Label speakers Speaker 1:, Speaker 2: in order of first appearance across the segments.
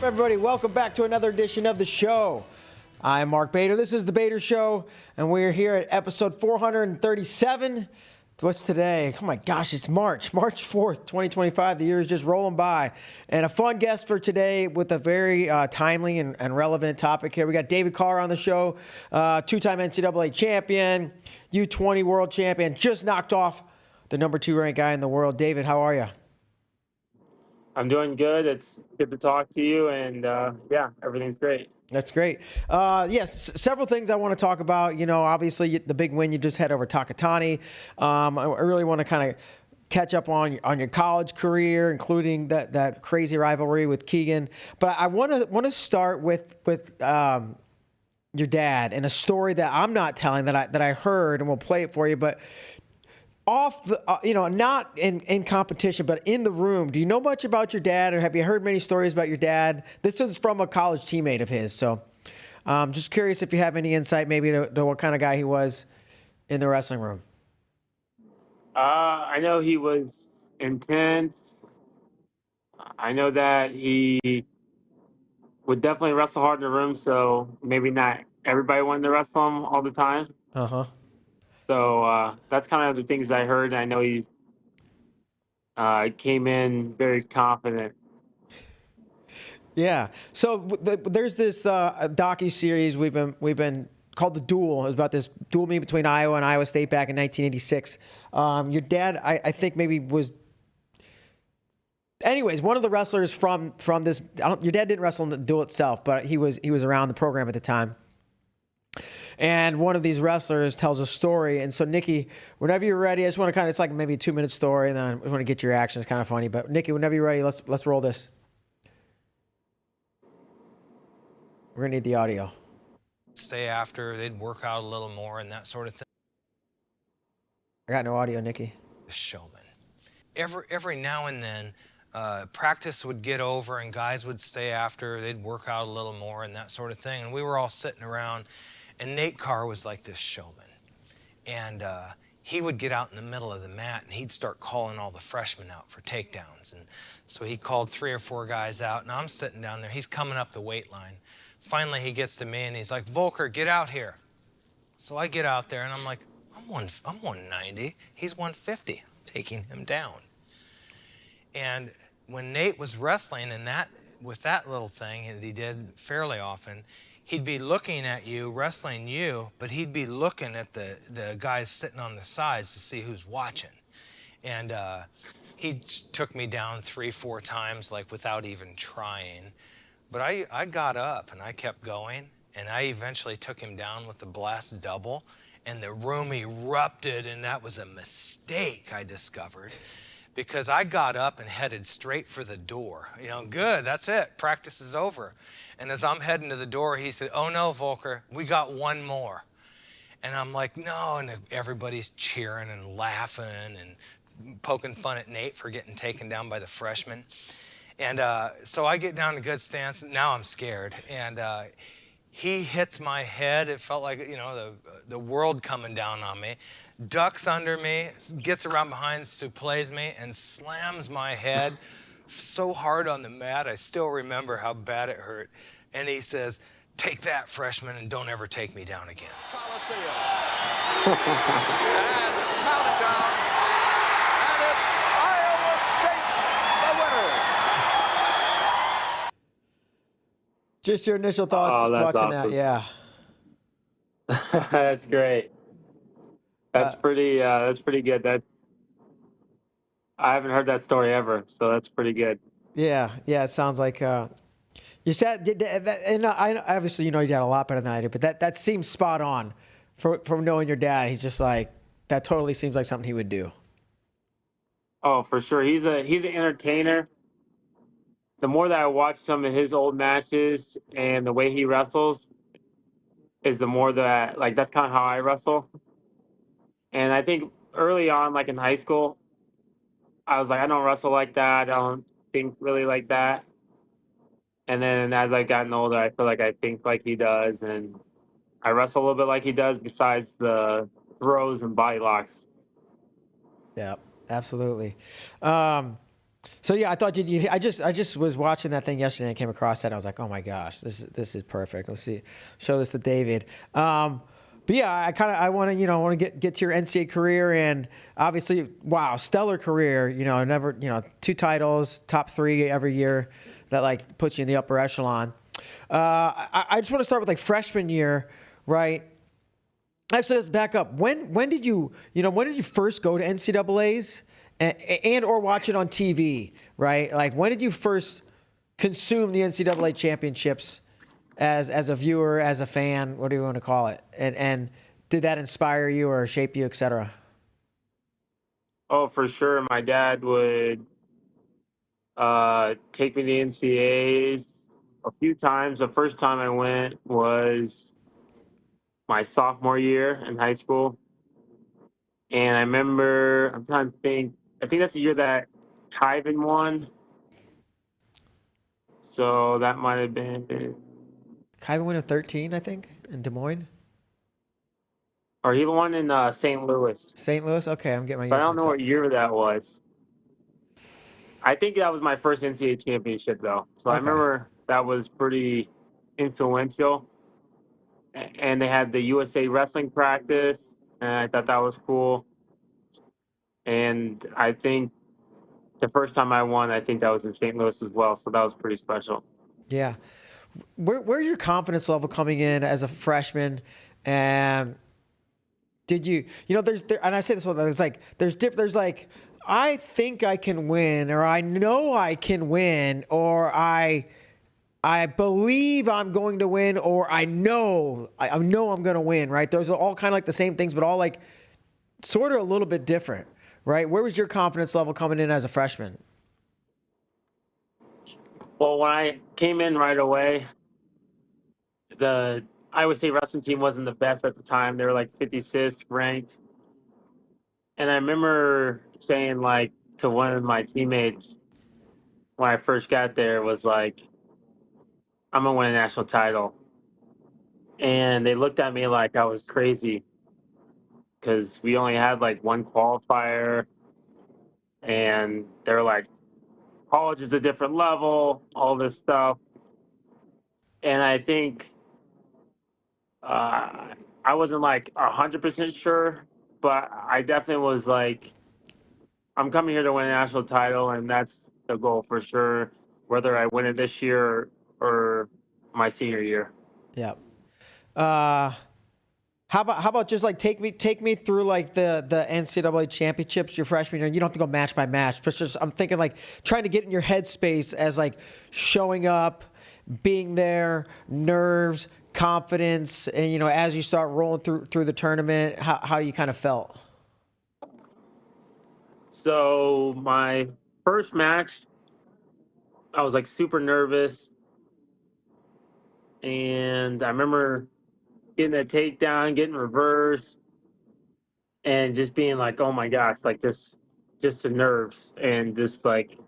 Speaker 1: Everybody, welcome back to another edition of the show. I'm Mark Bader. This is the Bader Show, and we're here at episode 437. What's today? Oh my gosh, it's March 4th, 2025. The year is just rolling by. And a fun guest for today with a very timely and relevant topic here. We got David Carr on the show, two-time NCAA champion, U20 world champion, just knocked off the number 2 ranked guy in the world. David, how are you?
Speaker 2: I'm doing good. It's good to talk to you, and yeah, everything's great.
Speaker 1: That's great. Yes, several things I want to talk about. You know, obviously the big win you just had over Takatani. I really want to kind of catch up on your college career, including that crazy rivalry with Keegan. But I want to start with your dad and a story that I'm not telling that I heard, and we'll play it for you. But off the, not in competition, but in the room, do you know much about your dad, or have you heard many stories about your dad? This is from a college teammate of his, so just curious if you have any insight maybe to what kind of guy he was in the wrestling room.
Speaker 2: I know he was intense. I know that he would definitely wrestle hard in the room, so maybe not everybody wanted to wrestle him all the time.
Speaker 1: Uh-huh.
Speaker 2: So that's kind of the things I heard. I know he came in very confident.
Speaker 1: Yeah. So there's this docu-series we've been called The Duel. It was about this duel meet between Iowa and Iowa State back in 1986. Your dad, I think maybe was... Anyways, one of the wrestlers from this... your dad didn't wrestle in the duel itself, but he was around the program at the time. And one of these wrestlers tells a story. And so, Nikki, whenever you're ready, I just want to it's like maybe a 2-minute story, and then I want to get your reaction. It's kind of funny. But, Nikki, whenever you're ready, let's roll this. We're going to need the audio.
Speaker 3: Stay after, they'd work out a little more and that sort of thing.
Speaker 1: I got no audio, Nikki.
Speaker 3: Showman. Every now and then, practice would get over and guys would stay after, they'd work out a little more and that sort of thing. And we were all sitting around, and Nate Carr was like this showman. And he would get out in the middle of the mat and he'd start calling all the freshmen out for takedowns. And so he called 3 or 4 guys out, and I'm sitting down there. He's coming up the weight line. Finally, he gets to me and he's like, "Volker, get out here." So I get out there and I'm like, I'm 190. He's 150. I'm taking him down. And when Nate was wrestling with that little thing that he did fairly often, he'd be looking at you, wrestling you, but he'd be looking at the guys sitting on the sides to see who's watching. And he took me down 3, 4 times, like without even trying. But I got up and I kept going, and I eventually took him down with the blast double, and the room erupted, and that was a mistake, I discovered, because I got up and headed straight for the door. Good, that's it, practice is over. And as I'm heading to the door, he said, "Oh no, Volker, we got one more." And I'm like, "No," and everybody's cheering and laughing and poking fun at Nate for getting taken down by the freshman. And so I get down to good stance. Now I'm scared. And he hits my head. It felt like, the world coming down on me. Ducks under me, gets around behind, suplees me, and slams my head so hard on the mat. I still remember how bad it hurt. And he says, "Take that, freshman, and don't ever take me down again."
Speaker 4: Coliseum. And it's counted down. And it's Iowa State, the winner.
Speaker 1: Just your initial thoughts watching
Speaker 2: awesome.
Speaker 1: that, yeah.
Speaker 2: That's great. That's pretty good. I haven't heard that story ever, so that's pretty good.
Speaker 1: Yeah, it sounds like you said, and I obviously your dad a lot better than I do, but that seems spot on from knowing your dad. He's just like, that totally seems like something he would do.
Speaker 2: Oh, for sure. He's an entertainer. The more that I watch some of his old matches and the way he wrestles is the more that, that's kind of how I wrestle. And I think early on, like in high school, I was like, I don't wrestle like that. I don't think really like that. And then as I've gotten older, I feel like I think like he does. And I wrestle a little bit like he does besides the throws and body locks.
Speaker 1: Yeah, absolutely. So So yeah, I thought I just was watching that thing yesterday and I came across that. And I was like, oh my gosh, this is perfect. Let's show this to David. But yeah, I want to get to your NCAA career, and obviously, wow, stellar career. Never 2 titles, top 3 every year. That like puts you in the upper echelon. I just want to start with like freshman year, right? Actually, let's back up. When did you first go to NCAAs and or watch it on TV, right? Like when did you first consume the NCAA championships as a viewer, as a fan, what do you want to call it? And did that inspire you or shape you, et cetera?
Speaker 2: Oh, for sure. My dad would take me to NCAAs a few times. The first time I went was my sophomore year in high school. And I remember, I'm trying to think, I think that's the year that Kyvan won. So that might have been,
Speaker 1: Kyvan win of 13, I think, in Des Moines.
Speaker 2: or he won in St. Louis.
Speaker 1: St. Louis? Okay, I'm getting my
Speaker 2: But I
Speaker 1: years
Speaker 2: don't know
Speaker 1: mixed up.
Speaker 2: what year that was. I think that was my first NCAA championship, though. So I
Speaker 1: Okay.
Speaker 2: remember that was pretty influential. And they had the USA wrestling practice, and I thought that was cool. And I think the first time I won, I think that was in St. Louis as well. So that was pretty special.
Speaker 1: Yeah. Where's your confidence level coming in as a freshman? And did you and I say this all the time, it's like there's like, I think I can win, or I know I can win, or I believe I'm going to win, or I know I'm going to win, right? Those are all kind of like the same things, but all like sort of a little bit different, right? Where was your confidence level coming in as a freshman?
Speaker 2: Well, when I came in right away, the Iowa State wrestling team wasn't the best at the time. They were like 56th ranked. And I remember saying like to one of my teammates when I first got there was like, I'm gonna win a national title. And they looked at me like I was crazy because we only had like one qualifier, and they're like, college is a different level, all this stuff. And I think I wasn't like 100% sure, but I definitely was like, I'm coming here to win a national title, and that's the goal for sure, whether I win it this year or my senior year.
Speaker 1: Yeah. How about just like take me through like the NCAA championships your freshman year? You don't have to go match by match, but just I'm thinking like trying to get in your headspace as like showing up, being there, nerves, confidence, and as you start rolling through the tournament, how you kind of felt.
Speaker 2: So my first match, I was like super nervous, and I remember getting a takedown, getting reversed, and just being like, oh my gosh, like just the nerves, and just like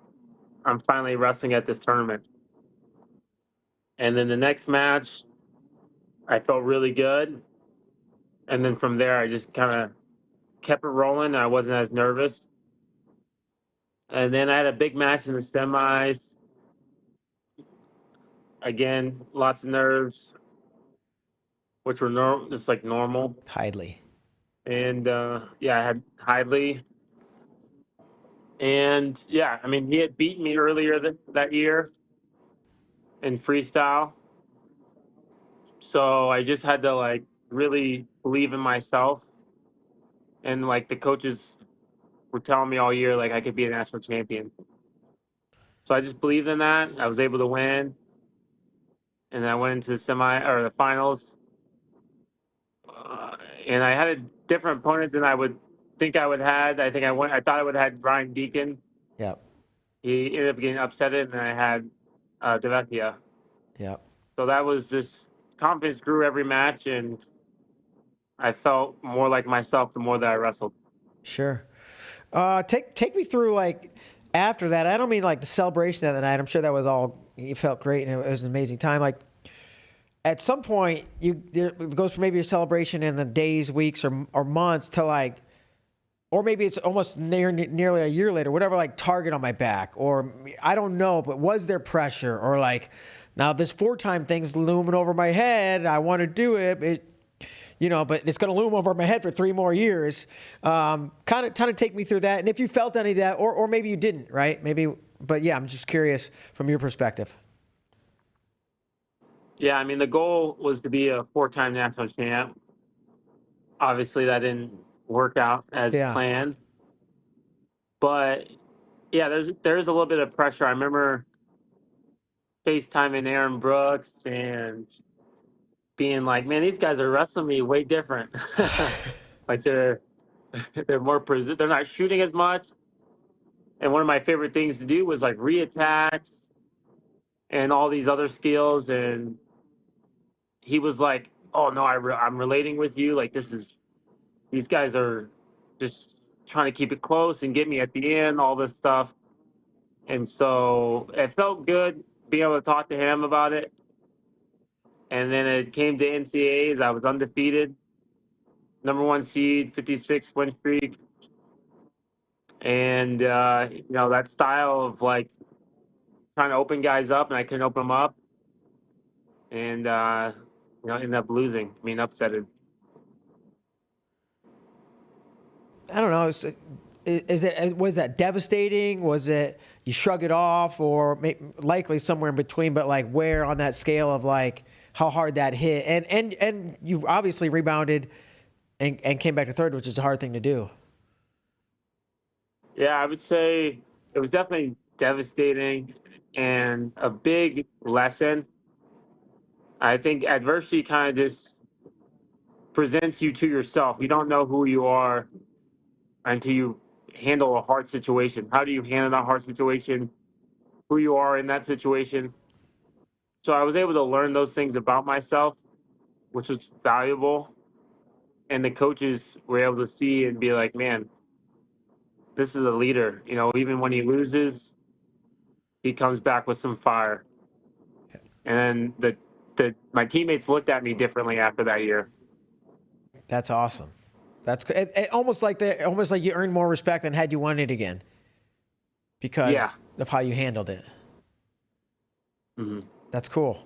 Speaker 2: I'm finally wrestling at this tournament. And then the next match, I felt really good, and then from there I just kind of kept it rolling, and I wasn't as nervous. And then I had a big match in the semis. Again, lots of nerves, which were just like normal.
Speaker 1: Hidely.
Speaker 2: And yeah, I had Hidley. And yeah, I mean, he had beaten me earlier that year in freestyle. So I just had to like really believe in myself. And like the coaches were telling me all year, like I could be a national champion. So I just believed in that. I was able to win. And I went into the finals. And I had a different opponent than I would think I would had. I thought I would have had Ryan Deacon.
Speaker 1: Yep.
Speaker 2: He ended up getting upset, and I had Devecchia.
Speaker 1: Yep.
Speaker 2: So that was just confidence grew every match, and I felt more like myself the more that I wrestled.
Speaker 1: Sure. Take me through like after that. I don't mean like the celebration of the night. I'm sure that was all, you felt great and it was an amazing time. Like at some point it goes from maybe a celebration in the days, weeks or months to like or maybe it's almost nearly a year later, whatever, like target on my back, or I don't know, but was there pressure, or like, now this 4-time thing's looming over my head, I want to do it, but it's going to loom over my head for 3 more years. Kind of take me through that, and if you felt any of that, or maybe you didn't, right? Maybe, but yeah, I'm just curious from your perspective.
Speaker 2: Yeah, I mean, the goal was to be a 4-time national champ. Obviously, that didn't work out as
Speaker 1: Yeah.
Speaker 2: planned. But yeah, there's a little bit of pressure. I remember FaceTiming Aaron Brooks and being like, "Man, these guys are wrestling me way different. Like they're more they're not shooting as much." And one of my favorite things to do was like reattacks and all these other skills. And he was like, "Oh no, I'm relating with you. Like these guys are just trying to keep it close and get me at the end, all this stuff." And so it felt good being able to talk to him about it. And then it came to NCAAs. I was undefeated, #1 seed, 56 win streak. And, that style of like trying to open guys up, and I couldn't open them up. And, ended up losing, being upsetted.
Speaker 1: I don't know. Was that devastating? Was it you shrug it off, or likely somewhere in between? But like, where on that scale of like how hard that hit, and you obviously rebounded and came back to third, which is a hard thing to do.
Speaker 2: Yeah, I would say it was definitely devastating and a big lesson. I think adversity kind of just presents you to yourself. You don't know who you are until you handle a hard situation. How do you handle that hard situation? Who you are in that situation? So I was able to learn those things about myself, which was valuable. And the coaches were able to see and be like, "Man, this is a leader. Even when he loses, he comes back with some fire." And my teammates looked at me differently after that year.
Speaker 1: That's awesome. That's almost like you earned more respect than had you won it again, because of how you handled it.
Speaker 2: Mm-hmm.
Speaker 1: That's cool.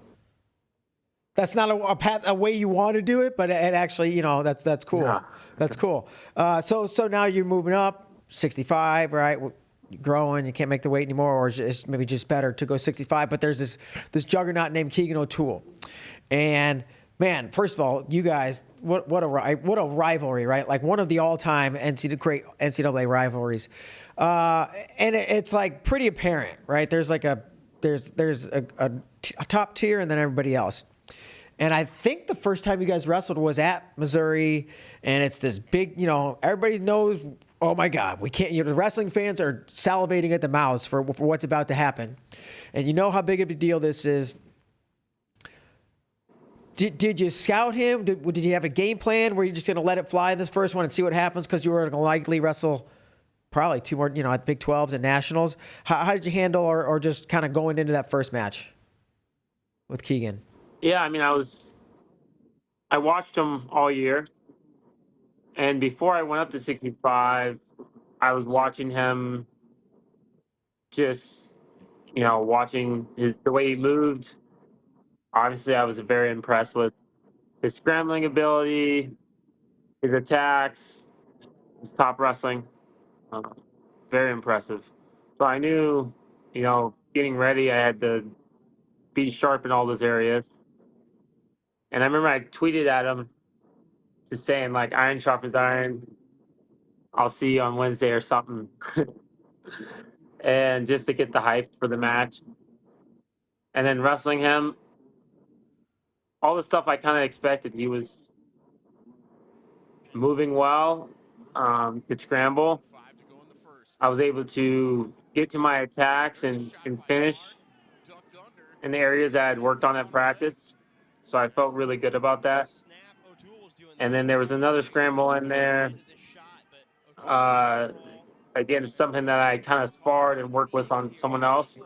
Speaker 1: That's not a way you want to do it, but it actually, that's cool. Yeah. That's cool. So now you're moving up 65, right? You're growing, you can't make the weight anymore, or it's maybe just better to go 65. But there's this juggernaut named Keegan O'Toole, and man, first of all, you guys, what a rivalry, right? Like one of the all-time great NCAA rivalries, and it's like pretty apparent, right? There's like there's a top tier and then everybody else. And I think the first time you guys wrestled was at Missouri, and it's this big, everybody knows, oh my God, we can't, the wrestling fans are salivating at the mouths for what's about to happen. And you know how big of a deal this is. Did you scout him? Did you have a game plan? Were you just going to let it fly in this first one and see what happens because you were going to likely wrestle probably 2 more, at Big 12s and Nationals? How did you handle or just kind of going into that first match with Keegan?
Speaker 2: Yeah, I mean, I watched him all year. And before I went up to 65, I was watching him just, watching the way he moved. Obviously, I was very impressed with his scrambling ability, his attacks, his top wrestling. Very impressive. So I knew, getting ready, I had to be sharp in all those areas. And I remember I tweeted at him just saying, like, iron sharpens iron. I'll see you on Wednesday or something. And just to get the hype for the match. And then wrestling him, all the stuff I kind of expected. He was moving well, could scramble. I was able to get to my attacks and finish in the areas that I had worked on at practice. So I felt really good about that. And then there was another scramble in there. Again, it's something that I kind of sparred and worked with on someone else.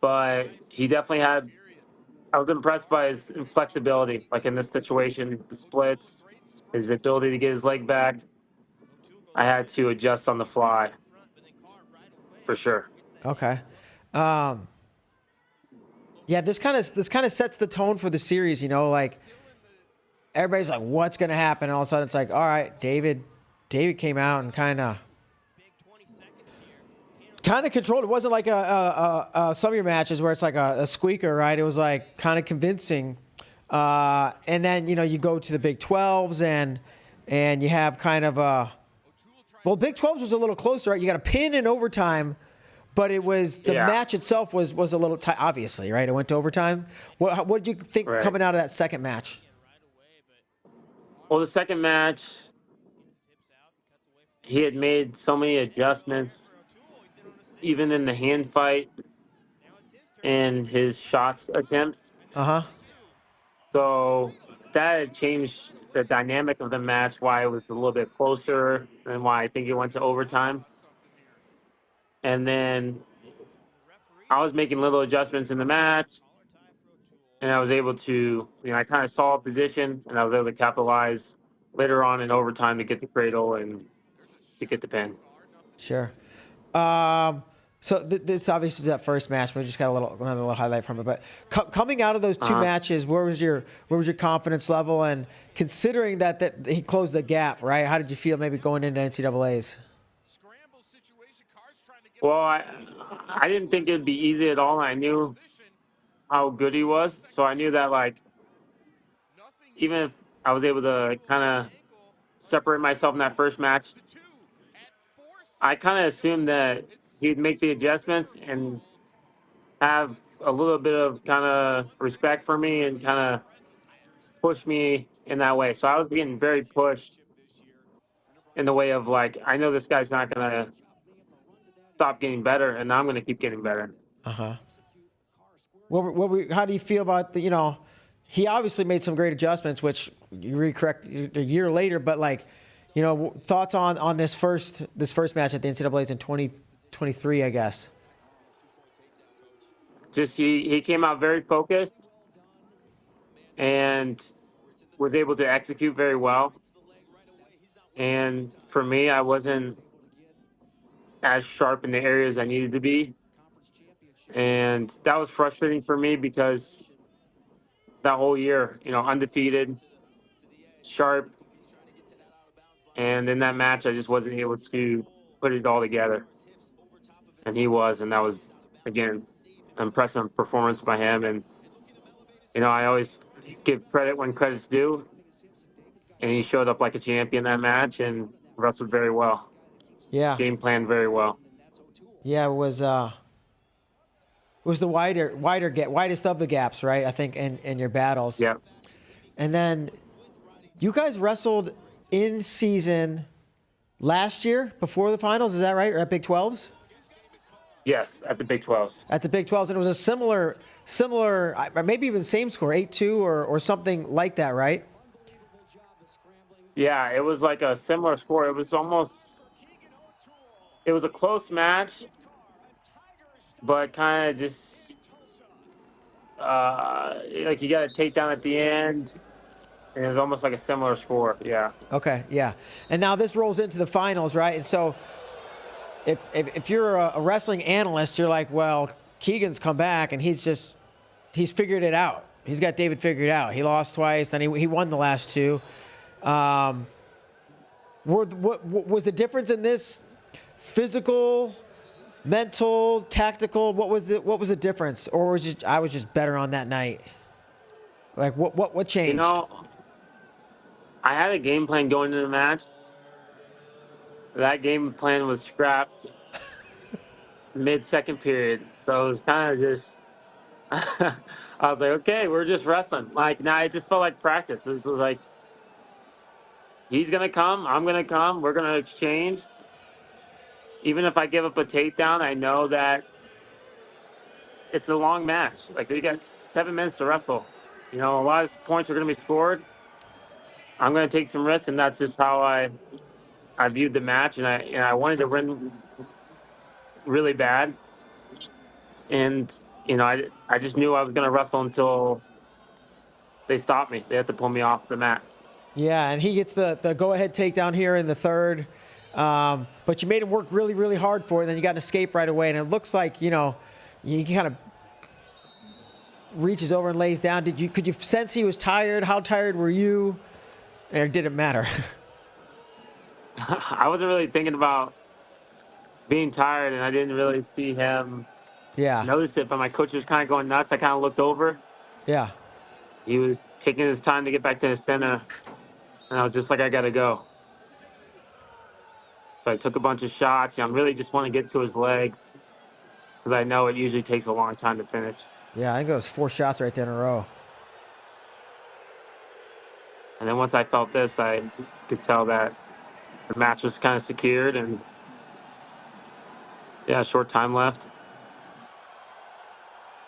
Speaker 2: But he definitely I was impressed by his flexibility, like in this situation, the splits, his ability to get his leg back. I had to adjust on the fly for sure.
Speaker 1: Okay. Yeah, this kind of sets the tone for the series, you know, like everybody's like, what's going to happen? And all of a sudden it's like, all right, David came out and kind of controlled. It wasn't like some of your matches where it's like a squeaker, right? It was like kind of convincing. And then, you know, you go to the Big 12s and you have kind of well, Big 12s was a little closer, right? You got a pin in overtime, but it was the match itself was a little tight, obviously, right? It went to overtime. What did you think coming out of that second match?
Speaker 2: Well, the second match, he had made so many adjustments, even in the hand fight and his shots attempts. So that had changed the dynamic of the match, why it was a little bit closer and why I think it went to overtime. And then I was making little adjustments in the match, and I was able to, you know, I kind of saw a position, and I was able to capitalize later on in overtime to get the cradle and to get the pin.
Speaker 1: Sure. So this obviously is that first match. We just got another little highlight from it. But coming out of those two matches, where was your confidence level? And considering that he closed the gap, right? How did you feel maybe going into NCAAs?
Speaker 2: Well, I didn't think it'd be easy at all. I knew how good he was, so I knew that, like, even if I was able to kind of separate myself in that first match, I kind of assumed that he'd make the adjustments and have a little bit of kind of respect for me and kind of push me in that way. So I was getting very pushed in the way of, like, I know this guy's not going to stop getting better, and I'm going to keep getting better.
Speaker 1: How do you feel about the, you know, he obviously made some great adjustments, which you recorrect a year later, but, like, you know, thoughts on this first match at the NCAAs in 2023, I guess.
Speaker 2: Just he came out very focused and was able to execute very well. And for me, I wasn't as sharp in the areas I needed to be. And that was frustrating for me because that whole year, you know, undefeated, sharp. And in that match, I just wasn't able to put it all together. And he was, and that was, again, impressive performance by him. And, you know, I always give credit when credit's due. And he showed up like a champion that match and wrestled very well.
Speaker 1: Yeah.
Speaker 2: Game planned very well.
Speaker 1: Yeah, it was the widest of the gaps, right? I think in your battles.
Speaker 2: Yeah.
Speaker 1: And then you guys wrestled in season last year before the finals, is that right? Or at Big 12s?
Speaker 2: Yes, at the Big 12s.
Speaker 1: At the Big 12s, and it was a similar, maybe even same score, 8-2 or something like that, right?
Speaker 2: Yeah, it was like a similar score. It was a close match, but kind of just like you got a takedown at the end, and it was almost like a similar score. Yeah.
Speaker 1: Okay, yeah. And now this rolls into the finals, right? And so if you're a wrestling analyst, you're like, well, Keegan's come back, and he's figured it out. He's got David figured out. He lost twice, and he won the last two. What was the difference in this? Physical, mental, tactical. What was the difference, or was I was just better on that night? Like what changed?
Speaker 2: You know, I had a game plan going into the match. That game plan was scrapped mid-second period, so it was kind of just. I was like, okay, we're just wrestling. Like, now it just felt like practice. It was like, he's gonna come, I'm gonna come, we're gonna exchange. Even if I give up a takedown, I know that it's a long match. Like, we got 7 minutes to wrestle. You know, a lot of points are going to be scored. I'm going to take some risks, and that's just how I viewed the match. And I wanted to win really bad. And, you know, I just knew I was going to wrestle until they stopped me. They had to pull me off the mat.
Speaker 1: Yeah, and he gets the go-ahead takedown here in the third. But you made him work really, really hard for it, and then you got an escape right away. And it looks like, he kind of reaches over and lays down. Could you sense he was tired? How tired were you? Or did it matter?
Speaker 2: I wasn't really thinking about being tired, and I didn't really see him
Speaker 1: Yeah.
Speaker 2: notice it. But my coach was kind of going nuts. I kind of looked over.
Speaker 1: Yeah.
Speaker 2: He was taking his time to get back to the center, and I was just like, I gotta go. So I took a bunch of shots. I really just want to get to his legs because I know it usually takes a long time to finish.
Speaker 1: Yeah, I think it was 4 shots right there in a row.
Speaker 2: And then once I felt this, I could tell that the match was kind of secured, and yeah, short time left.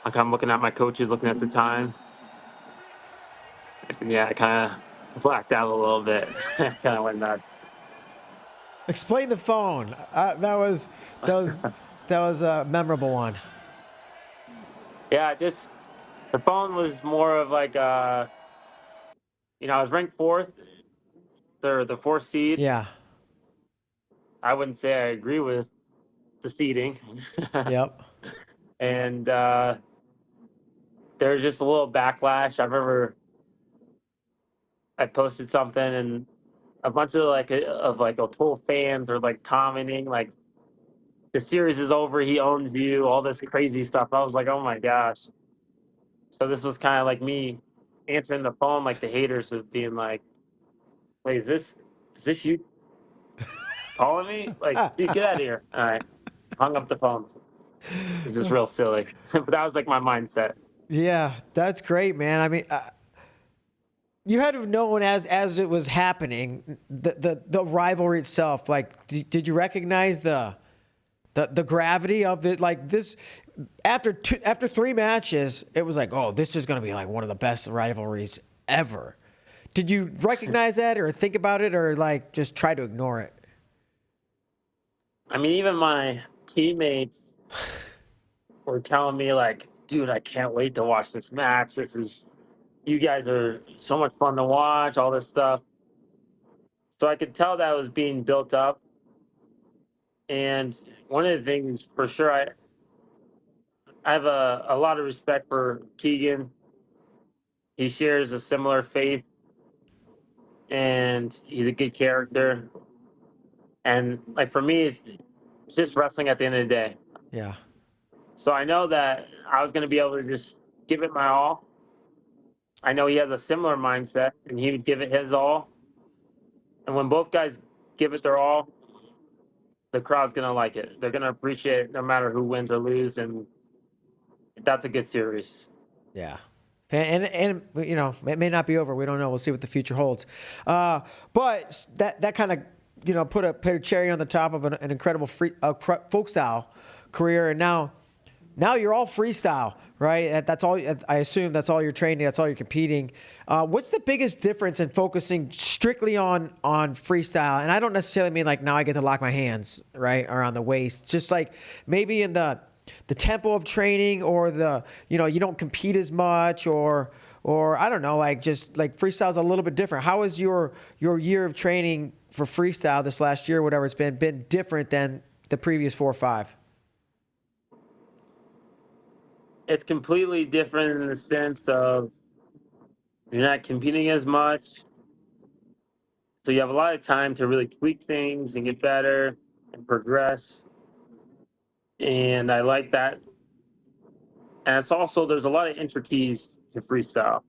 Speaker 2: Like I'm looking at my coaches, looking at the time. And yeah, I kind of blacked out a little bit. Kind of went nuts.
Speaker 1: Explain the phone. That was a memorable one.
Speaker 2: Yeah, just the phone was more of like, I was ranked fourth, the fourth seed.
Speaker 1: Yeah.
Speaker 2: I wouldn't say I agree with the seeding.
Speaker 1: Yep.
Speaker 2: And there's just a little backlash. I remember I posted something and a bunch of O'Toole fans were like commenting like the series is over, he owns you, all this crazy stuff. I was like, oh my gosh. So this was kind of like me answering the phone like the haters was being like, wait, is this you calling me? Like, dude, get out of here. All right. Hung up the phone. This is real silly. But that was like my mindset.
Speaker 1: Yeah, that's great, man. I mean, you had to have known as it was happening, the rivalry itself. Like, did you recognize the gravity of it? Like this, after 3 matches, it was like, oh, this is going to be like one of the best rivalries ever. Did you recognize that, or think about it, or like just try to ignore it?
Speaker 2: I mean, even my teammates were telling me like, dude, I can't wait to watch this match. You guys are so much fun to watch, all this stuff. So I could tell that was being built up. And one of the things for sure, I have a lot of respect for Keegan. He shares a similar faith, and he's a good character. And like for me, it's just wrestling at the end of the day.
Speaker 1: Yeah.
Speaker 2: So I know that I was going to be able to just give it my all. I know he has a similar mindset, and he would give it his all. And when both guys give it their all, the crowd's going to like it. They're going to appreciate it no matter who wins or loses, and that's a good series.
Speaker 1: Yeah. And it may not be over. We don't know. We'll see what the future holds. But that kind of put a cherry on the top of an incredible folk style career, and now you're all freestyle, right? That's all. I assume that's all you're training. That's all you're competing. What's the biggest difference in focusing strictly on freestyle? And I don't necessarily mean like now I get to lock my hands right around the waist. Just like maybe in the tempo of training, or you don't compete as much, or I don't know, like just like freestyle's a little bit different. How has your year of training for freestyle this last year, whatever it's been different than the previous 4 or 5?
Speaker 2: It's completely different in the sense of you're not competing as much. So you have a lot of time to really tweak things and get better and progress. And I like that. And it's also, there's a lot of intricacies to freestyle.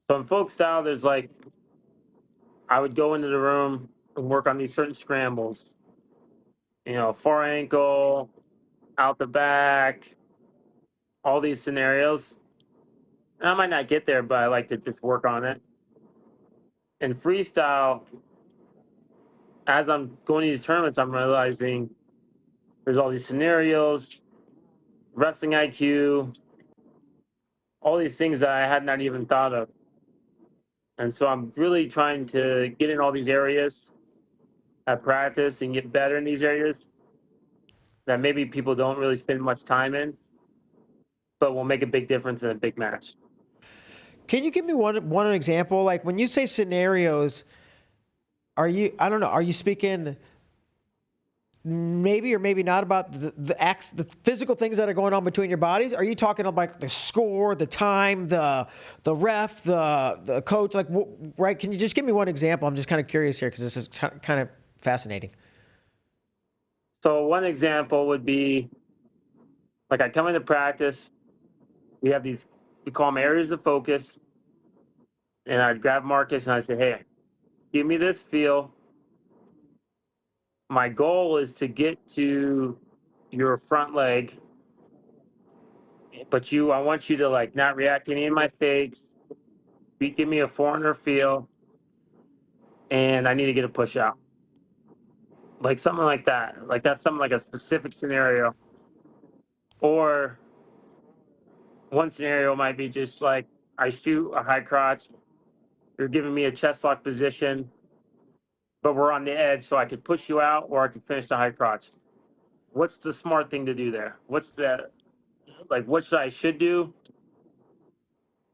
Speaker 2: So in folk style, there's like, I would go into the room and work on these certain scrambles. Far ankle, out the back, all these scenarios. And I might not get there, but I like to just work on it. In freestyle, as I'm going to these tournaments, I'm realizing there's all these scenarios, wrestling IQ, all these things that I had not even thought of. And so I'm really trying to get in all these areas at practice and get better in these areas that maybe people don't really spend much time in, but will make a big difference in a big match.
Speaker 1: Can you give me one example? Like when you say scenarios, are you speaking maybe or maybe not about the physical things that are going on between your bodies? Are you talking about the score, the time, the ref, the coach? Like, right? Can you just give me one example? I'm just kind of curious here because this is kind of fascinating.
Speaker 2: So one example would be, like, I come into practice. We have these, we call them areas of focus, and I'd grab Marcus and I'd say, "Hey, give me this feel. My goal is to get to your front leg, but I want you to like not react to any of my fakes. Give me a foreigner feel, and I need to get a push out." Like something like that. Like that's something like a specific scenario. Or one scenario might be just like I shoot a high crotch. You're giving me a chest lock position, but we're on the edge, so I could push you out or I could finish the high crotch. What's the smart thing to do there? What's the, like, what should do?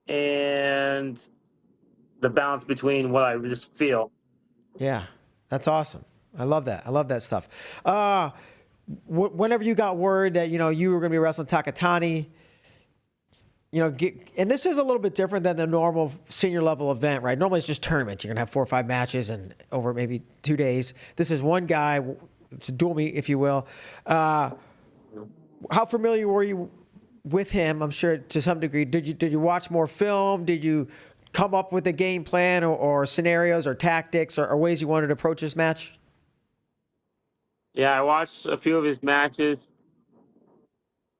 Speaker 2: And the balance between what I just feel.
Speaker 1: Yeah, that's awesome. I love that. I love that stuff. Whenever you got word that, you were going to be wrestling Takatani, and this is a little bit different than the normal senior level event, right? Normally it's just tournaments. You're going to have 4 or 5 matches and over maybe 2 days. This is one guy. It's a dual meet, if you will. How familiar were you with him? I'm sure to some degree. Did you watch more film? Did you come up with a game plan or scenarios or tactics or ways you wanted to approach this match?
Speaker 2: Yeah, I watched a few of his matches.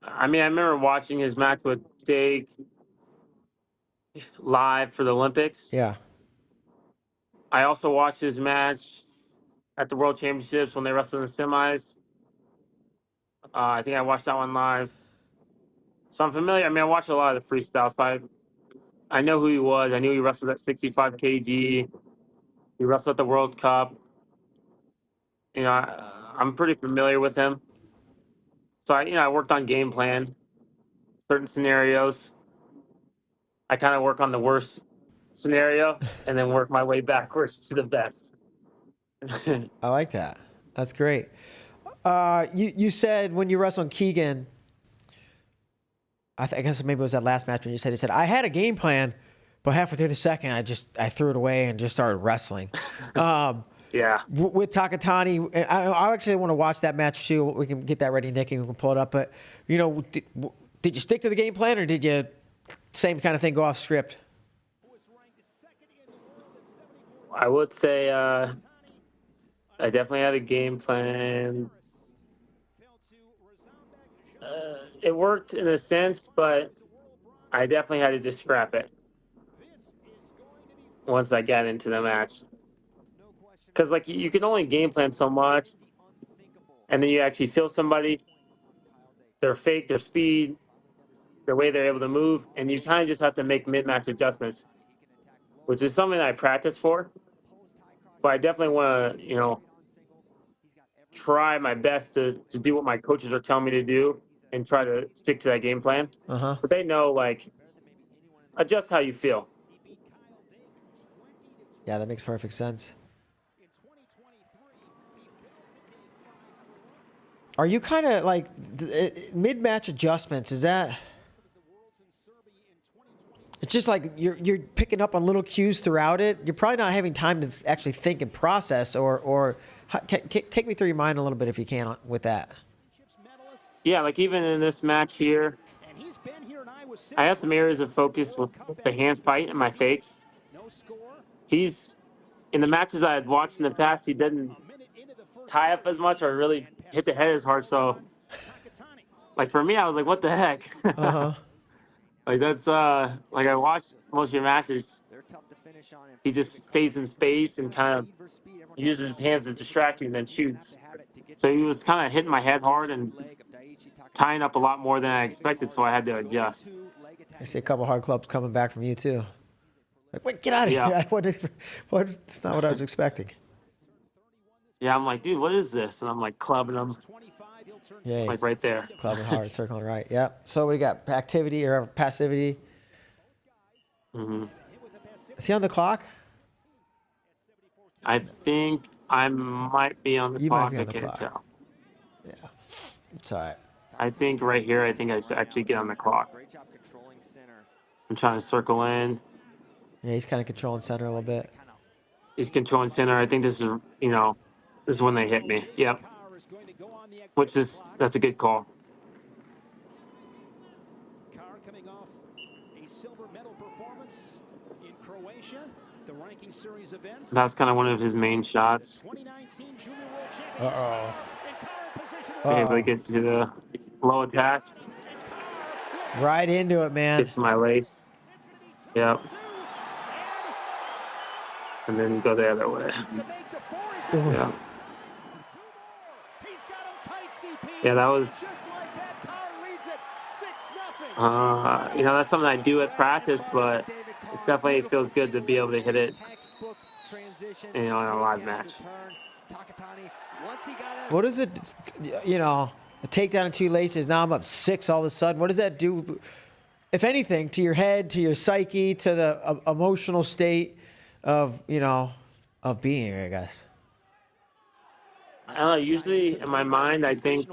Speaker 2: I mean, I remember watching his match with Dake live for the Olympics.
Speaker 1: Yeah.
Speaker 2: I also watched his match at the World Championships when they wrestled in the semis. I think I watched that one live. So I'm familiar. I mean, I watched a lot of the freestyle side. I know who he was. I knew he wrestled at 65 kg. He wrestled at the World Cup. I'm pretty familiar with him. So I worked on game plan, certain scenarios. I kind of work on the worst scenario and then work my way backwards to the best.
Speaker 1: I like that. That's great. You said when you wrestled Keegan, I guess maybe it was that last match when you said, I had a game plan, but halfway through the second, I threw it away and just started wrestling.
Speaker 2: Yeah.
Speaker 1: With Takatani, I actually want to watch that match too. We can get that ready, Nick, and we can pull it up. But, did you stick to the game plan or did you, same kind of thing, go off script?
Speaker 2: I would say I definitely had a game plan. It worked in a sense, but I definitely had to just scrap it once I got into the match. Because, like, you can only game plan so much, and then you actually feel somebody, their fake, their speed, the way they're able to move, and you kind of just have to make mid-match adjustments, which is something that I practice for. But I definitely want to, try my best to do what my coaches are telling me to do and try to stick to that game plan.
Speaker 1: Uh-huh.
Speaker 2: But they know, like, adjust how you feel.
Speaker 1: Yeah, that makes perfect sense. Are you kind of like mid-match adjustments? Is that? It's just like you're picking up on little cues throughout it. You're probably not having time to actually think and process, or take me through your mind a little bit if you can with that.
Speaker 2: Yeah, like even in this match here, I have some areas of focus with the hand fight and my fakes. He's in the matches I had watched in the past, he didn't tie up as much or really hit the head as hard. So, like for me, I was like, "What the heck?"
Speaker 1: Uh-huh.
Speaker 2: Like that's like I watched most of your matches. He just stays in space and kind of uses his hands as distraction and then shoots. So he was kind of hitting my head hard and tying up a lot more than I expected. So I had to adjust.
Speaker 1: I see a couple hard clubs coming back from you too. Like, wait, get out of
Speaker 2: Yeah.
Speaker 1: here! It's not what I was expecting.
Speaker 2: Yeah, I'm like, dude, what is this? And I'm like clubbing him,
Speaker 1: Yeah,
Speaker 2: like right there.
Speaker 1: clubbing hard, circling right. Yeah. So what do you got? Activity or passivity?
Speaker 2: Mm-hmm.
Speaker 1: Is he on the clock?
Speaker 2: I think I might be on the
Speaker 1: You might
Speaker 2: clock.
Speaker 1: be on
Speaker 2: I
Speaker 1: the
Speaker 2: can't
Speaker 1: clock.
Speaker 2: tell.
Speaker 1: It's all right.
Speaker 2: I think right here, I think I should actually get on the clock.
Speaker 5: Great job controlling center.
Speaker 2: I'm trying to circle in.
Speaker 1: Yeah, he's kind of controlling center a little bit.
Speaker 2: He's controlling center. I think this is, this is when they hit me. Yep. That's a good call.
Speaker 6: Carr coming off a silver medal performance in Croatia, the ranking series events.
Speaker 2: That's kind of one of his main shots.
Speaker 6: 2019 Junior World Championships.
Speaker 1: Uh-oh.
Speaker 6: And Carr in position.
Speaker 2: Able to get to the low attack.
Speaker 1: Right into it, man.
Speaker 2: Get to my lace. Yep. And then go the other way. Yeah. Yeah, that was. That's something I do at practice, but it's definitely feels good to be able to hit it, in a live match.
Speaker 1: What is it? A takedown of 2 laces. Now I'm up 6 all of a sudden. What does that do, if anything, to your head, to your psyche, to the emotional state of being, I guess?
Speaker 2: I don't know. Usually in my mind, I think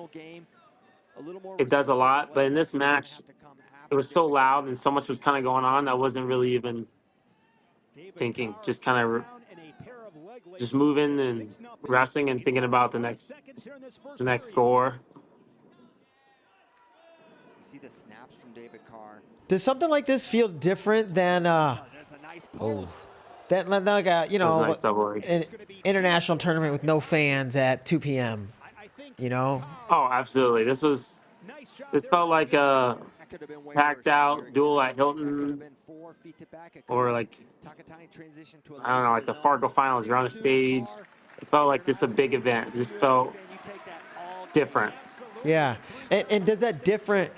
Speaker 2: it does a lot, but in this match, it was so loud and so much was kind of going on. I wasn't really even thinking, just kind of just moving and wrestling and thinking about the next score.
Speaker 5: You see the snaps from David Carr.
Speaker 1: Does something like this feel different than
Speaker 5: There's a nice post.
Speaker 1: that like a
Speaker 2: That was a nice double leg.
Speaker 1: an international tournament with no fans at 2 p.m.
Speaker 2: Oh, absolutely. This felt like a packed out duel at Hilton, or like, I don't know, like the Fargo finals. You're on a stage. It felt like this a big event. This felt different.
Speaker 1: Yeah, and does that different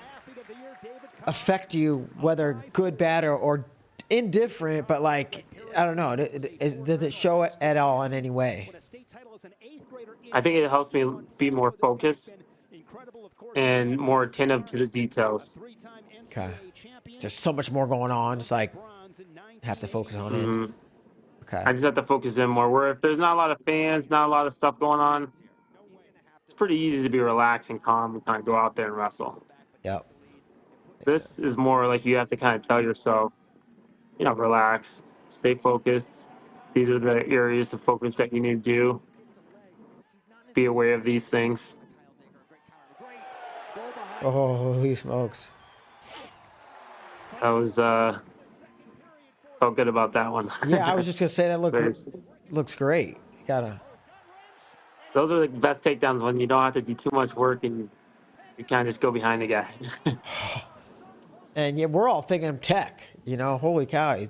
Speaker 1: affect you, whether good, bad, or indifferent? But like, I don't know, does it show it at all in any way?
Speaker 2: I think it helps me be more focused and more attentive to the details.
Speaker 1: Okay, just so much more going on. Just like have to focus on it. Okay,
Speaker 2: I just have to focus in more. Where if there's not a lot of fans, not a lot of stuff going on, it's pretty easy to be relaxed and calm and kind of go out there and wrestle.
Speaker 1: Yep.
Speaker 2: This is more like you have to kind of tell yourself, relax, stay focused. These are the areas of focus that you need to do. Be aware of these things.
Speaker 1: Oh, holy smokes!
Speaker 2: I was felt good about that one.
Speaker 1: Yeah, I was just gonna say that looks great. You gotta.
Speaker 2: Those are the best takedowns when you don't have to do too much work and you kind of just go behind the guy.
Speaker 1: And yeah, we're all thinking tech. Holy cow! He's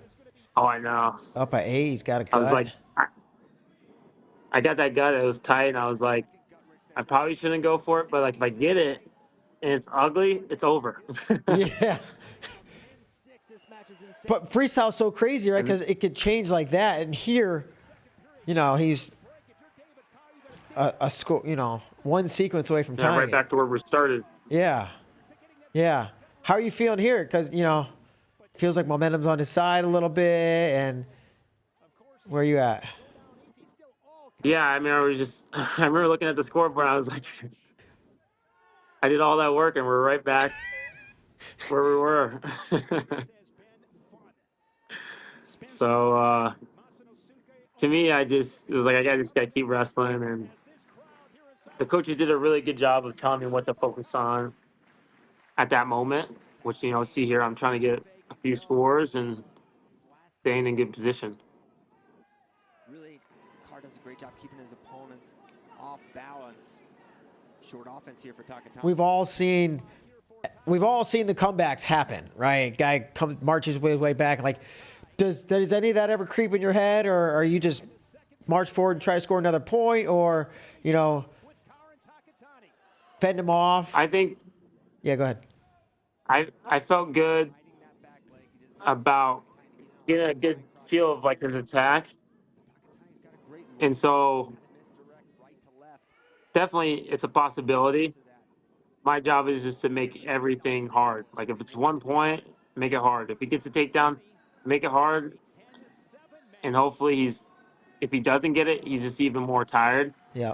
Speaker 2: Oh, I know.
Speaker 1: up at 8. He's got a cut.
Speaker 2: I was like, I got that gut. It was tight, and I was like, I probably shouldn't go for it, but like if I get it and it's ugly, it's over.
Speaker 1: yeah. But freestyle's so crazy, right? Because it could change like that. And here, he's a score, one sequence away from
Speaker 2: Yeah,
Speaker 1: tying
Speaker 2: right back to where we started.
Speaker 1: Yeah. Yeah. How are you feeling here? Because, feels like momentum's on his side a little bit. And where are you at?
Speaker 2: Yeah, I remember looking at the scoreboard, and I was like, I did all that work, and we're right back where we were. So, to me, it was like, I just got to keep wrestling. And the coaches did a really good job of telling me what to focus on at that moment, which, see here, I'm trying to get a few scores and staying in good position.
Speaker 5: Really, Carr does a great job keeping his opponents off balance. Short offense here for Takatani.
Speaker 1: We've all seen the comebacks happen, right? Guy marches his way back. Like, does any of that ever creep in your head, or are you just march forward and try to score another point, or fend him off?
Speaker 2: I think.
Speaker 1: Yeah, go ahead.
Speaker 2: I felt good about getting a good feel of like his attacks, and so definitely it's a possibility. My job is just to make everything hard. Like if it's 1 point, make it hard. If he gets a takedown, make it hard, and hopefully if he doesn't get it, he's just even more tired.
Speaker 1: Yeah.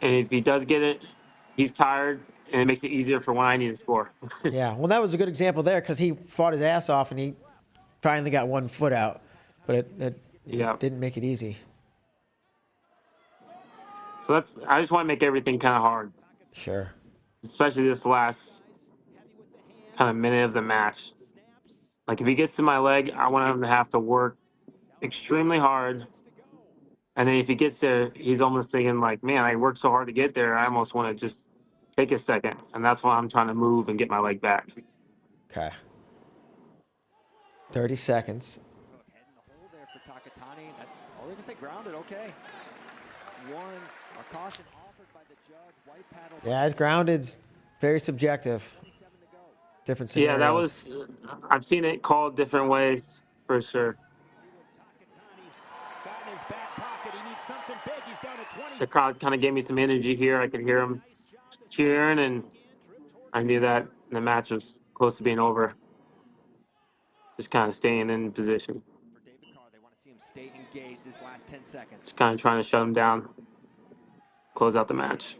Speaker 2: And if he does get it, he's tired, and it makes it easier for when I need to score.
Speaker 1: Yeah, well, that was a good example there because he fought his ass off and he finally got one foot out, but it
Speaker 2: Yeah.
Speaker 1: didn't make it easy.
Speaker 2: So I just want to make everything kind of hard,
Speaker 1: Sure.
Speaker 2: especially this last kind of minute of the match. Like if he gets to my leg, I want him to have to work extremely hard. And then if he gets there, he's almost thinking like, man, I worked so hard to get there. I almost want to just take a second. And that's why I'm trying to move and get my leg back.
Speaker 1: Okay. 30 seconds.
Speaker 5: Hook head in the hole there for Takatani. That's all they can say, grounded, okay. Warren, a caution offered by the judge. White paddle.
Speaker 1: Yeah, his grounded's very subjective.
Speaker 5: 27 to go.
Speaker 1: Different scenarios.
Speaker 2: Yeah, that was. I've seen it called different ways for sure.
Speaker 6: See what Takatani's got in his back pocket. He needs something big. He's down to 20.
Speaker 2: The crowd kind of gave me some energy here. I could hear him cheering, and I knew that the match was close to being over. Just kind of staying in position.
Speaker 5: For David Carr, they want to see him stay engaged this last 10 seconds.
Speaker 2: Just kind of trying to shut him down, close out the match.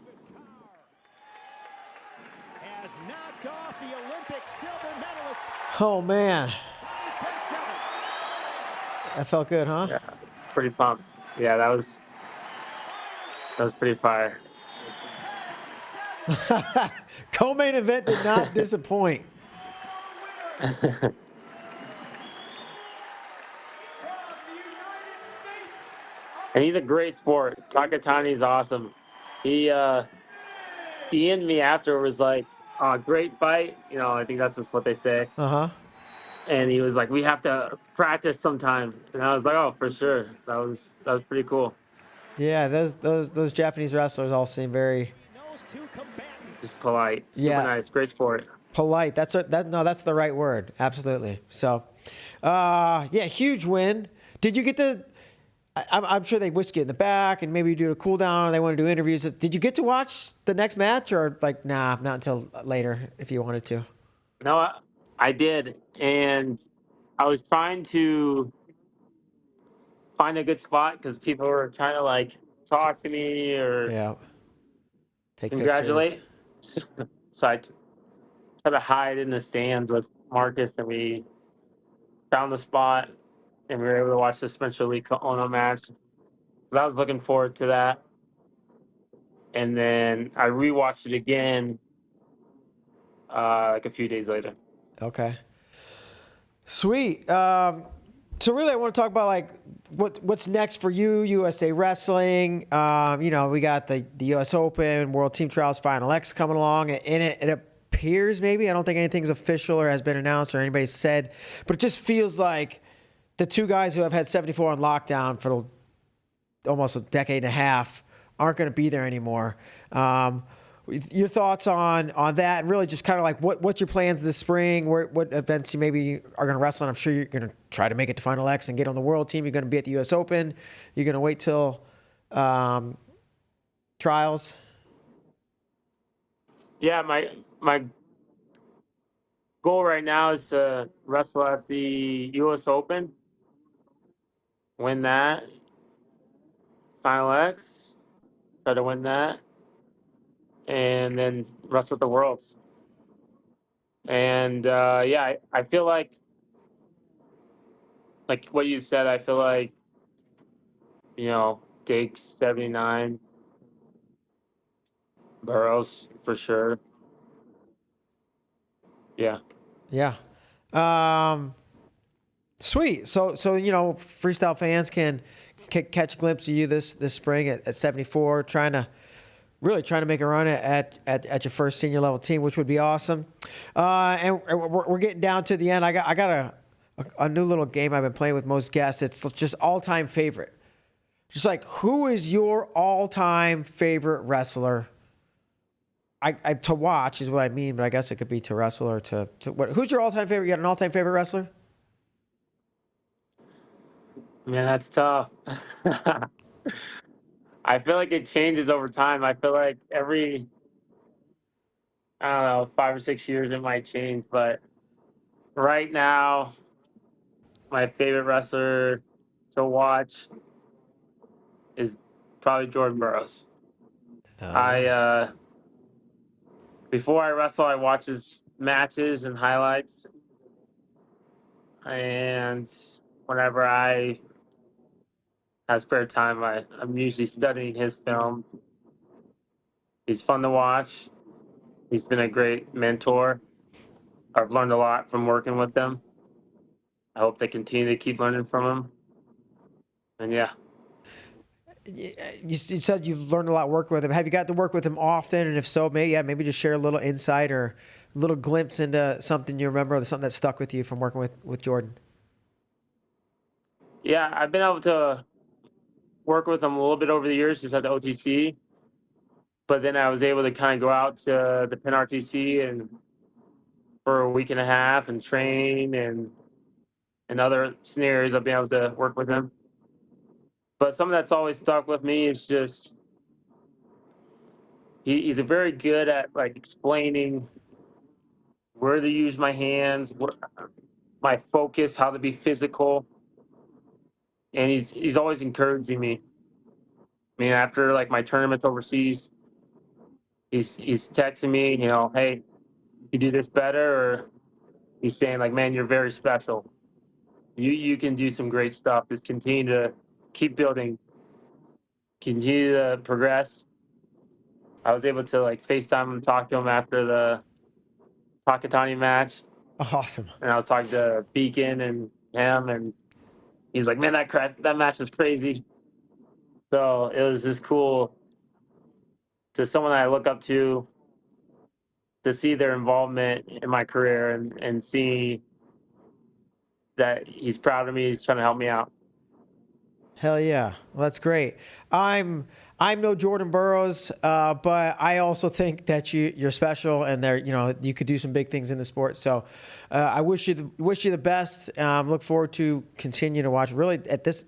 Speaker 6: Has knocked off the Olympic silver medalist.
Speaker 1: Oh, man.
Speaker 6: 10-7.
Speaker 1: That felt good, huh?
Speaker 2: Yeah, pretty pumped. Yeah, that was pretty fire.
Speaker 1: Co-main event did not disappoint.
Speaker 2: And he's a great sport. Takatani's awesome. He DM'd me after, was like, great fight. You know, I think that's just what they say.
Speaker 1: Uh-huh.
Speaker 2: And he was like, we have to practice sometime. And I was like, oh, for sure. That was pretty cool.
Speaker 1: Yeah, those Japanese wrestlers all seem very
Speaker 6: Those two combatants.
Speaker 2: Just polite. Super
Speaker 1: Yeah.
Speaker 2: nice. Great sport.
Speaker 1: polite. That's the right word. Absolutely. So, yeah, huge win. Did you get to? I'm sure they whisked you in the back and maybe do a cool down. Or they want to do interviews. Did you get to watch the next match or like, nah, not until later if you wanted to?
Speaker 2: No, I did. And I was trying to find a good spot because people were trying to like talk to me or
Speaker 1: Yeah. Take
Speaker 2: congratulate.
Speaker 1: pictures.
Speaker 2: So I tried to hide in the stands with Marcus, and we found the spot, and we were able to watch the Spencer Lee Ono match. So I was looking forward to that. And then I rewatched it again like a few days later.
Speaker 1: Okay. Sweet. So really, I want to talk about like what's next for you, USA Wrestling. You know, we got the U.S. Open, World Team Trials Final X coming along, and it appears maybe, I don't think anything's official or has been announced or anybody said, but it just feels like the two guys who have had 74 on lockdown for almost a decade and a half aren't going to be there anymore. Your thoughts on that, and really just kind of like what's your plans this spring? What events you maybe are going to wrestle on? I'm sure you're going to try to make it to Final X and get on the world team. You're going to be at the U.S. Open. You're going to wait till trials.
Speaker 2: Yeah, my goal right now is to wrestle at the U.S. Open, win that, Final X, try to win that, and then wrestle at the Worlds. And yeah, I feel like what you said, I feel like, you know, Dake's 79, Burroughs for sure. Yeah.
Speaker 1: Yeah. Sweet. So you know, freestyle fans can catch a glimpse of you this spring at 74, trying to make a run at your first senior level team, which would be awesome. And we're getting down to the end. I got a new little game I've been playing with most guests. It's just all-time favorite. Just like, who is your all-time favorite wrestler? I to watch is what I mean, but I guess it could be to wrestle or to what? Who's your all-time favorite? You got an all-time favorite wrestler?
Speaker 2: Man, that's tough. I feel like it changes over time. I feel like every, I don't know, 5 or 6 years it might change. But right now, my favorite wrestler to watch is probably Jordan Burroughs. before I wrestle, I watch his matches and highlights. And whenever I have spare time, I'm usually studying his film. He's fun to watch. He's been a great mentor. I've learned a lot from working with them. I hope they continue to keep learning from him. And yeah.
Speaker 1: You said you've learned a lot working with him. Have you got to work with him often? And if so, maybe just share a little insight or a little glimpse into something you remember or something that stuck with you from working with Jordan.
Speaker 2: Yeah, I've been able to work with him a little bit over the years just at the OTC. But then I was able to kind of go out to the Penn RTC and for a week and a half and train and in other scenarios I've been able to work with him. But something that's always stuck with me is just he's a very good at like explaining where to use my hands, my focus, how to be physical, and he's always encouraging me. I mean, after like my tournaments overseas, he's texting me, you know, hey, you do this better, or he's saying like, man, you're very special. You can do some great stuff. Just continue to keep building, continue to progress. I was able to like FaceTime him and talk to him after the Takatani match.
Speaker 1: Awesome.
Speaker 2: And I was talking to Beacon and him, and he's like, man, that match was crazy. So it was just cool to someone that I look up to see their involvement in my career and see that he's proud of me. He's trying to help me out.
Speaker 1: Hell yeah. Well, that's great. I'm no Jordan Burroughs, but I also think that you're special and you could do some big things in the sport. So I wish you the best. Look forward to continuing to watch. Really at this,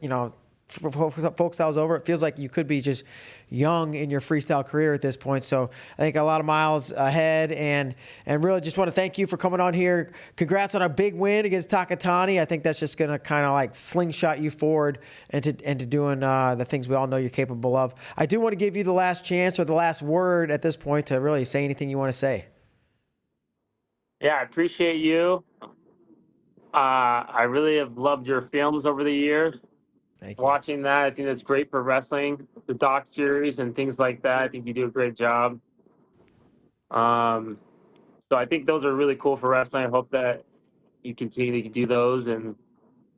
Speaker 1: for folks that was over, it feels like you could be just young in your freestyle career at this point. So I think a lot of miles ahead, and really just want to thank you for coming on here. Congrats on a big win against Takatani. I think that's just going to kind of like slingshot you forward into doing the things we all know you're capable of. I do want to give you the last chance or the last word at this point to really say anything you want to say.
Speaker 2: Yeah, I appreciate you. I really have loved your films over the years.
Speaker 1: Thank you.
Speaker 2: Watching that, I think that's great for wrestling, the doc series and things like that. I think you do a great job. So I think those are really cool for wrestling. I hope that you continue to do those and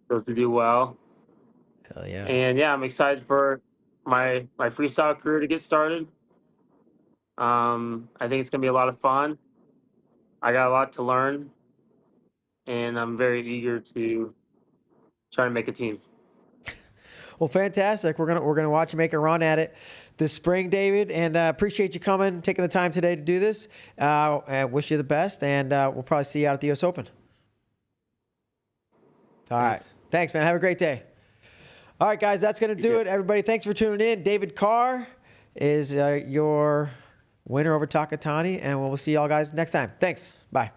Speaker 2: those to do well.
Speaker 1: Hell yeah.
Speaker 2: And yeah, I'm excited for my freestyle career to get started. I think it's gonna be a lot of fun. I got a lot to learn, and I'm very eager to try to make a team.
Speaker 1: Well, fantastic. We're gonna watch you make a run at it this spring, David, and appreciate you coming, taking the time today to do this. I wish you the best, and we'll probably see you out at the U.S. Open. All right. Thanks, man. Have a great day. All right, guys, that's going to do it. Everybody, thanks for tuning in. David Carr is your winner over Takatani, and we'll see y'all guys next time. Thanks. Bye.